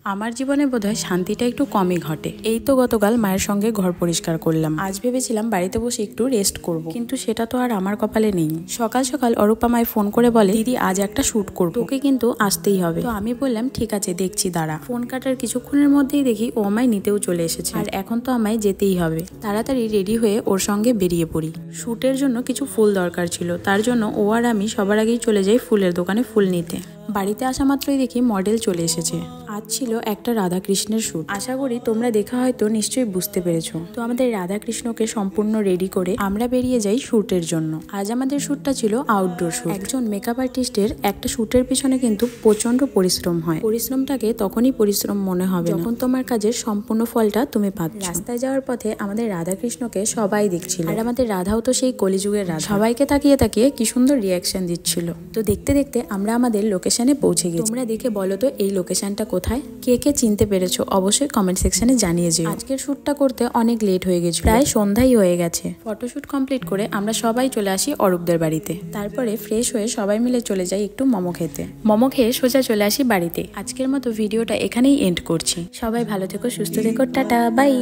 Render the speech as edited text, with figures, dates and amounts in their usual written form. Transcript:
আমার জীবনে বোধহয় শান্তিটা একটু কমই ঘটে। এই তো গতকাল মায়ের সঙ্গে ঘর পরিষ্কার করলাম। আজ ভেবেছিলাম বাড়িতে বসে একটু রেস্ট করব, কিন্তু সেটা তো আর আমার কপালে নেই। সকাল সকাল অরূপা মায় ফোন করে বলে, দিদি আজ একটা শুট করব, তোকে কিন্তু আসতেই হবে। তো আমি বললাম ঠিক আছে, দেখছি দাঁড়া। ফোন কাটার কিছুক্ষণের মধ্যেই দেখি ও আমায় নিতেও চলে এসেছে, আর এখন তো আমায় যেতেই হবে। তাড়াতাড়ি রেডি হয়ে ওর সঙ্গে বেরিয়ে পড়ি। শুটের জন্য কিছু ফুল দরকার ছিল, তার জন্য ও আর আমি সবার আগেই চলে যাই ফুলের দোকানে ফুল নিতে। বাড়িতে আসা মাত্রই দেখি মডেল চলে এসেছে। আজ ছিল একটা রাধাকৃষ্ণের শুট। আশা করি তোমরা দেখা হয়তো নিশ্চয়ই বুঝতে পেরেছো। তো আমাদের রাধাকৃষ্ণকে সম্পূর্ণ রেডি করে আমরা বেরিয়ে যাই শুটের জন্য। আজ আমাদের শুটটা ছিল আউটডোর শুট। একজন মেকআপ আর্টিস্টের একটা শুটের পিছনে কিন্তু প্রচন্ড পরিশ্রম হয়। পরিশ্রমটাকে তখনই পরিশ্রম মনে হবে যখন তোমার কাজের সম্পূর্ণ ফলটা তুমি পাচ্ছ। রাস্তায় যাওয়ার পথে আমাদের রাধাকৃষ্ণকে সবাই দেখছিল, আর আমাদের রাধাও তো সেই কলিযুগের রাধা। সবাইকে তাকিয়ে তাকিয়ে কি সুন্দর রিয়াকশন দিচ্ছিল। তো দেখতে দেখতে আমরা আমাদের লোকেশনে পৌঁছে গেছি। তোমরা দেখে বলো তো এই লোকেশনটা কোথায়? কে কে চিনতে পেরেছো অবশ্যই কমেন্ট সেকশনে জানিয়ে যেও। আজকের শুটটা করতে অনেক লেট হয়ে গেছে, প্রায় সন্ধ্যাই হয়ে গেছে। ফটোশুট কমপ্লিট করে আমরা সবাই চলে আসি অরূপদের বাড়িতে। তারপরে ফ্রেশ হয়ে সবাই মিলে চলে যাই একটু মোমো খেতে। মোমো খেয়ে সোজা চলে আসি বাড়িতে। আজকের মতো ভিডিওটা এখানেই এন্ড করছি। সবাই ভালো থেকো, সুস্থ থেকো, টাটা বাই।